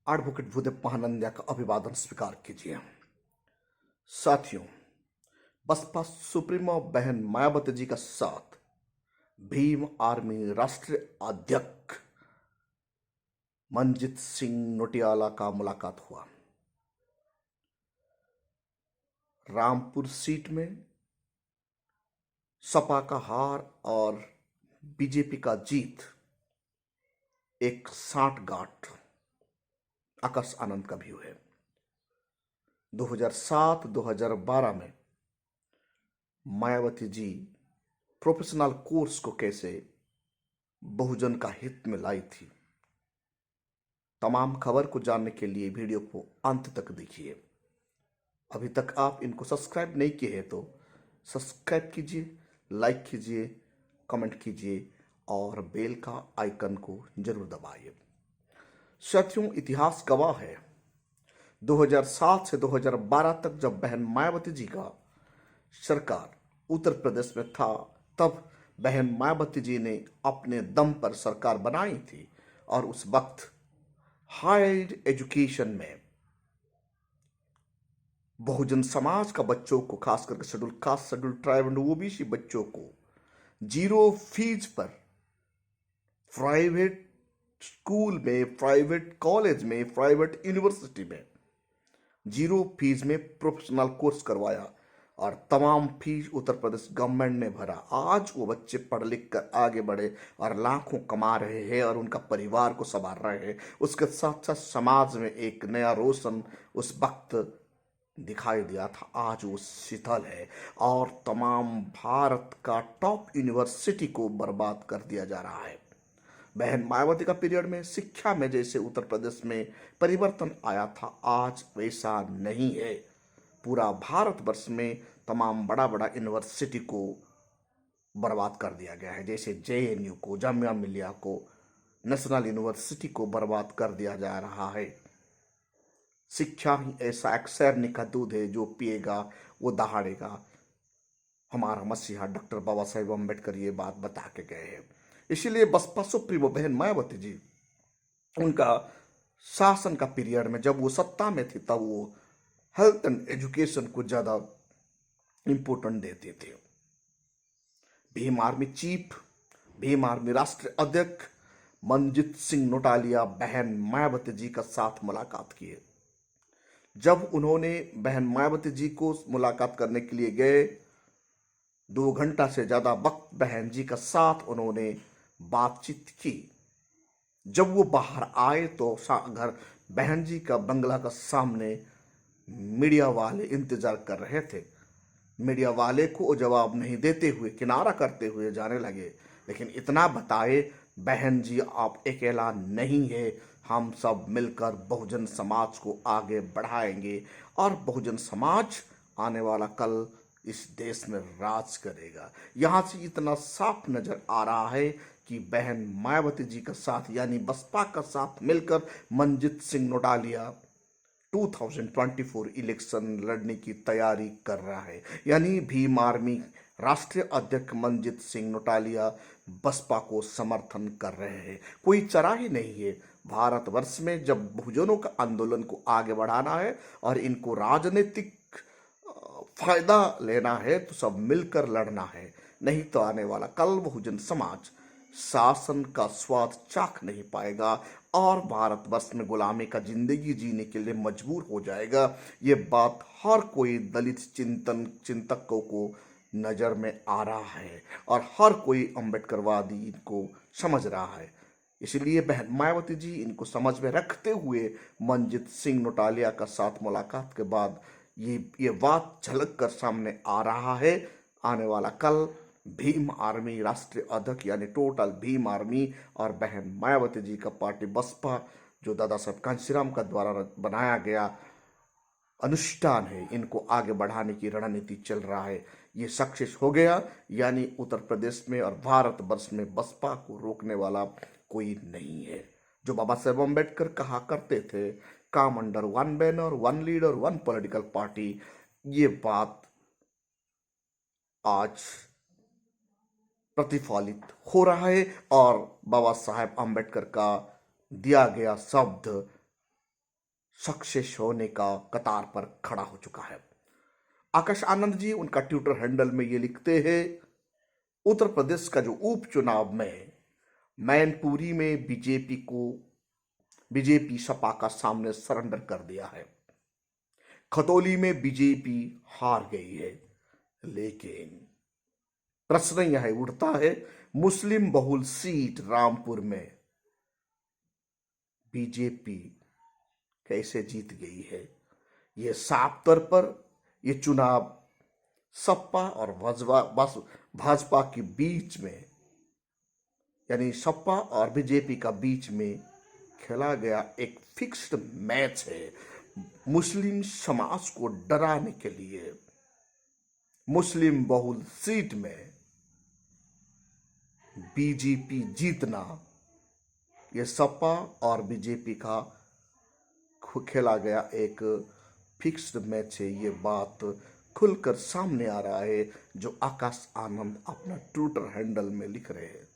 Advocate Bhudev Mahananda का अभिवादन स्वीकार कीजिए। साथियों, बसपा सुप्रीमो बहन मायावती जी का साथ भीम आर्मी राष्ट्रीय अध्यक्ष मंजीत सिंह नोटियाला का मुलाकात हुआ। रामपुर सीट में सपा का हार और बीजेपी का जीत एक सांठगांठ आकाश आनंद का व्यू है। 2007-2012 में मायावती जी प्रोफेशनल कोर्स को कैसे बहुजन का हित में लाई थी। तमाम खबर को जानने के लिए वीडियो को अंत तक देखिए। अभी तक आप इनको सब्सक्राइब नहीं किए हैं तो सब्सक्राइब कीजिए, लाइक कीजिए, कमेंट कीजिए और बेल का आइकन को जरूर दबाइए। साथियों, इतिहास गवाह है 2007 से 2012 तक जब बहन मायावती जी का सरकार उत्तर प्रदेश में था, तब बहन मायावती जी ने अपने दम पर सरकार बनाई थी और उस वक्त हायर एजुकेशन में बहुजन समाज का बच्चों को, खास करके schedule caste, schedule tribe and OBC बच्चों को जीरो फीस पर प्राइवेट स्कूल में, प्राइवेट कॉलेज में, प्राइवेट यूनिवर्सिटी में जीरो फीस में प्रोफेशनल कोर्स करवाया और तमाम फीस उत्तर प्रदेश गवर्नमेंट ने भरा। आज वो बच्चे पढ़ लिख कर आगे बढ़े और लाखों कमा रहे हैं और उनका परिवार को संभाल रहे हैं। उसके साथ साथ समाज में एक नया रोशन उस वक्त दिखाई दिया था, आज वो शिथिल है और तमाम भारत का टॉप यूनिवर्सिटी को बर्बाद कर दिया जा रहा है। बहन मायावती का पीरियड में शिक्षा में जैसे उत्तर प्रदेश में परिवर्तन आया था, आज वैसा नहीं है। पूरा भारतवर्ष में तमाम बड़ा बड़ा यूनिवर्सिटी को बर्बाद कर दिया गया है। जैसे जेएनयू को, जामिया मिलिया को, नेशनल यूनिवर्सिटी को बर्बाद कर दिया जा रहा है। शिक्षा ही ऐसा एक शैरनी का दूध है, जो पिएगा वो दहाड़ेगा। हमारा मसीहा डॉक्टर बाबा साहेब अम्बेडकर ये बात बता के गए हैं। इसीलिए बसपा सुप्रीमो बहन मायावती जी, उनका शासन का पीरियड में जब वो सत्ता में थी, तब वो हेल्थ एंड एजुकेशन को ज्यादा इंपोर्टेंट देते थे। Bhim army chief, Bhim army राष्ट्रीय अध्यक्ष मंजीत सिंह नोटालिया बहन मायावती जी का साथ मुलाकात किए। जब उन्होंने बहन मायावती जी को मुलाकात करने के लिए गए, 2 घंटा से ज्यादा वक्त बहन जी का साथ उन्होंने बातचीत की। जब वो बाहर आए तो घर बहन जी का बंगला का सामने मीडिया वाले इंतजार कर रहे थे। मीडिया वाले को जवाब नहीं देते हुए, किनारा करते हुए जाने लगे। लेकिन इतना बताए, बहन जी आप अकेला नहीं है, हम सब मिलकर बहुजन समाज को आगे बढ़ाएंगे और बहुजन समाज आने वाला कल इस देश में राज करेगा। यहां से इतना साफ नजर आ रहा है कि बहन मायावती जी का साथ यानी बसपा का साथ मिलकर मंजीत सिंह नोटालिया 2024 इलेक्शन लड़ने की तैयारी कर रहा है। यानी भीम आर्मी राष्ट्रीय अध्यक्ष मंजीत सिंह नोटालिया बसपा को समर्थन कर रहे हैं। कोई चरा ही नहीं है। भारतवर्ष में जब बहुजनों का आंदोलन को आगे बढ़ाना है और इनको राजनीतिक फायदा लेना है तो सब मिलकर लड़ना है, नहीं तो आने वाला कल बहुजन समाज शासन का स्वाद चाख नहीं पाएगा और भारतवर्ष में गुलामी का जिंदगी जीने के लिए मजबूर हो जाएगा। ये बात हर कोई दलित चिंतकों को नजर में आ रहा है और हर कोई अम्बेडकरवादी इनको समझ रहा है। इसलिए बहन मायावती जी इनको समझ में रखते हुए मंजीत सिंह नोटालिया का साथ मुलाकात के बाद ये बात झलक कर सामने आ रहा है। आने वाला कल भीम आर्मी राष्ट्रीय अध्यक्ष यानी टोटल भीम आर्मी और बहन मायावती जी का पार्टी बसपा, जो दादा साहब कांशीराम का द्वारा बनाया गया अनुष्ठान है, इनको आगे बढ़ाने की रणनीति चल रहा है। ये सक्सेस हो गया, यानी उत्तर प्रदेश में और भारतवर्ष में बसपा को रोकने वाला कोई नहीं है। जो बाबा साहेब अम्बेडकर कहा करते थे, काम under one banner, one leader, one political party, ये बात आज प्रतिफलित हो रहा है और बाबा साहेब अम्बेडकर का दिया गया शब्द सक्सेस होने का कतार पर खड़ा हो चुका है। आकाश आनंद जी उनका ट्विटर हैंडल में ये लिखते हैं, उत्तर प्रदेश का जो उपचुनाव में मैनपुरी में बीजेपी सपा का सामने सरेंडर कर दिया है। खतौली में बीजेपी हार गई है, लेकिन प्रश्न यह उठता है, मुस्लिम बहुल सीट रामपुर में बीजेपी कैसे जीत गई है। यह साफ तौर पर यह चुनाव सपा और भाजपा के बीच में, यानी सपा और बीजेपी का बीच में खेला गया एक फिक्स्ड मैच है। मुस्लिम समाज को डराने के लिए मुस्लिम बहुल सीट में बीजेपी जीतना, यह सपा और बीजेपी का खेला गया एक फिक्स्ड मैच है। ये बात खुलकर सामने आ रहा है जो आकाश आनंद अपना ट्विटर हैंडल में लिख रहे हैं।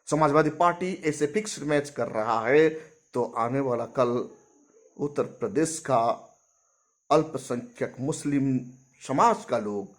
समाजवादी पार्टी ऐसे फिक्स्ड मैच कर रहा है तो आने वाला कल उत्तर प्रदेश का अल्पसंख्यक मुस्लिम समाज का लोग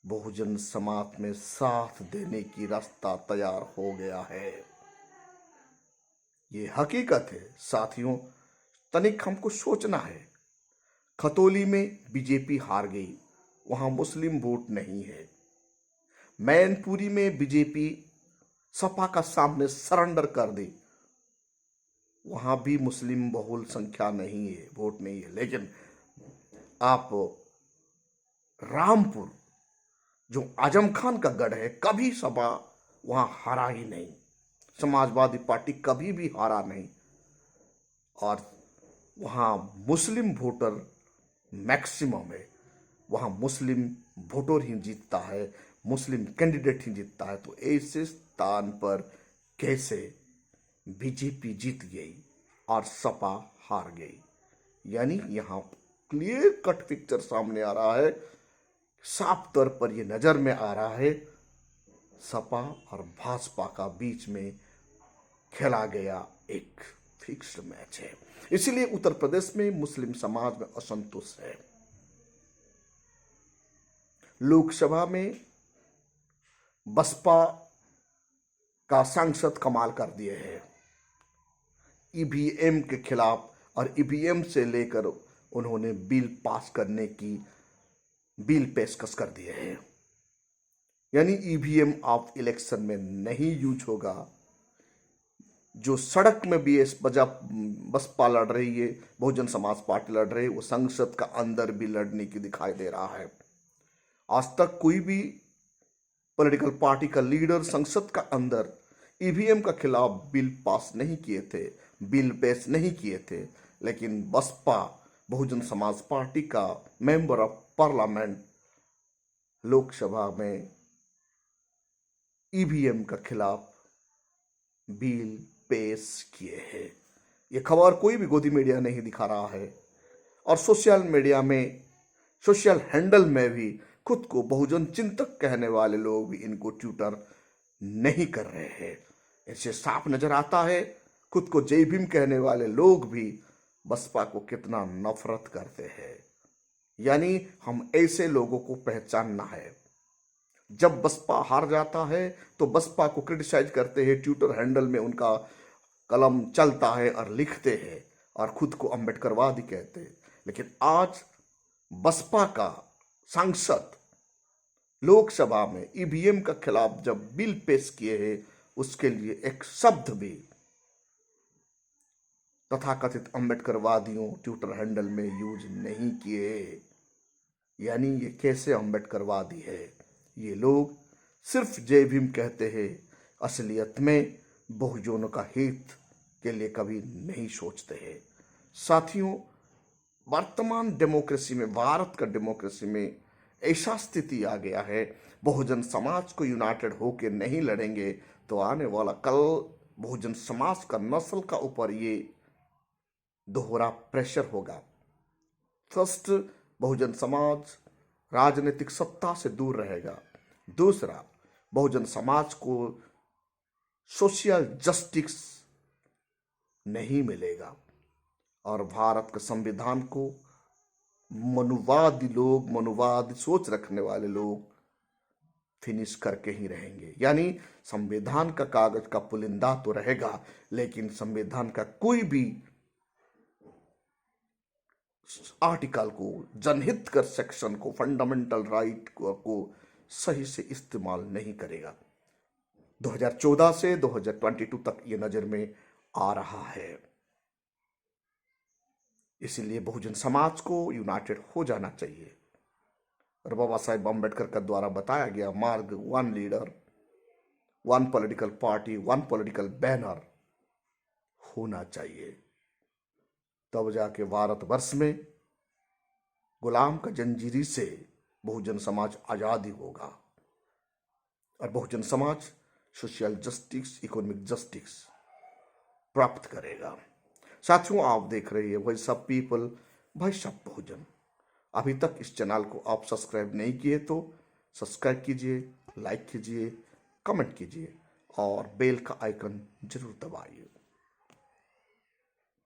बहुजन समाज में साथ देने की रास्ता तैयार हो गया है। ये हकीकत है साथियों, तनिक हमको सोचना है। खतौली में बीजेपी हार गई, वहां मुस्लिम वोट नहीं है। मैनपुरी में बीजेपी सपा का सामने सरेंडर कर दी, वहां भी मुस्लिम बहुल संख्या नहीं है, वोट नहीं है। लेकिन आप रामपुर जो आजम खान का गढ़ है, कभी सपा वहां हारा ही नहीं, समाजवादी पार्टी कभी भी हारा नहीं, और वहां मुस्लिम वोटर मैक्सिमम है, वहां मुस्लिम वोटर ही जीतता है, मुस्लिम कैंडिडेट ही जीतता है। तो ऐसे स्थान पर कैसे बीजेपी जीत गई और सपा हार गई, यानी यहां क्लियर कट पिक्चर सामने आ रहा है। साफ तौर पर यह नजर में आ रहा है, सपा और भाजपा का बीच में खेला गया एक फिक्स्ड मैच है। इसीलिए उत्तर प्रदेश में मुस्लिम समाज में असंतोष है। लोकसभा में बसपा का सांसद कमाल कर दिए हैं, ईवीएम के खिलाफ, और ईवीएम से लेकर उन्होंने बिल पास करने की बिल पेशकश कर दिए हैं, यानी ईवीएम ऑफ इलेक्शन में नहीं यूज होगा। जो सड़क में भी बसपा लड़ रही है, बहुजन समाज पार्टी लड़ रही है, वो संसद का अंदर भी लड़ने की दिखाई दे रहा है। आज तक कोई भी पॉलिटिकल पार्टी का लीडर संसद का अंदर ईवीएम का खिलाफ बिल पास नहीं किए थे, बिल पेश नहीं किए थे, लेकिन बसपा बहुजन समाज पार्टी का मेंबर ऑफ पार्लियामेंट लोकसभा में ईवीएम का खिलाफ बिल पेश किए हैं। ये खबर कोई भी गोदी मीडिया नहीं दिखा रहा है, और सोशल मीडिया में, सोशल हैंडल में भी खुद को बहुजन चिंतक कहने वाले लोग भी इनको ट्विटर नहीं कर रहे हैं। इससे साफ नजर आता है खुद को जय भीम कहने वाले लोग भी बसपा को कितना नफरत करते हैं। यानी हम ऐसे लोगों को पहचानना है। जब बसपा हार जाता है तो बसपा को क्रिटिसाइज करते हैं, ट्विटर हैंडल में उनका कलम चलता है और लिखते हैं, और खुद को अम्बेडकरवादी कहते हैं। लेकिन आज बसपा का सांसद लोकसभा में ईवीएम के खिलाफ जब बिल पेश किए हैं, उसके लिए एक शब्द भी तथाकथित अम्बेडकरवादियों ट्विटर हैंडल में यूज नहीं किए। यानी ये कैसे अम्बेडकरवादी है। ये लोग सिर्फ जय भीम कहते हैं, असलियत में बहुजनों का हित के लिए कभी नहीं सोचते हैं। साथियों, वर्तमान डेमोक्रेसी में, भारत का डेमोक्रेसी में ऐसा स्थिति आ गया है, बहुजन समाज को यूनाइटेड होकर नहीं लड़ेंगे तो आने वाला कल बहुजन समाज का नस्ल का ऊपर ये दोहरा प्रेशर होगा। फर्स्ट, बहुजन समाज राजनीतिक सत्ता से दूर रहेगा। दूसरा, बहुजन समाज को सोशल जस्टिस नहीं मिलेगा। और भारत के संविधान को मनुवादी लोग, मनुवादी सोच रखने वाले लोग फिनिश करके ही रहेंगे। यानी संविधान का कागज का पुलिंदा तो रहेगा, लेकिन संविधान का कोई भी आर्टिकल को, जनहित कर सेक्शन को, फंडामेंटल राइट को सही से इस्तेमाल नहीं करेगा। 2014 से 2022 तक ये नजर में आ रहा है। इसीलिए बहुजन समाज को यूनाइटेड हो जाना चाहिए और बाबा साहेब अम्बेडकर का द्वारा बताया गया मार्ग, one leader, one political party, one political banner होना चाहिए। तब जाके भारतवर्ष में गुलाम का जंजीरी से बहुजन समाज आजादी होगा और Bahujan Samaj social justice, economic justice प्राप्त करेगा। साथियों, आप देख रहे हैं voice of people, voice of Bahujan. अभी तक इस चैनल को आप सब्सक्राइब नहीं किए तो सब्सक्राइब कीजिए, लाइक कीजिए, कमेंट कीजिए और बेल का आइकन जरूर दबाइए।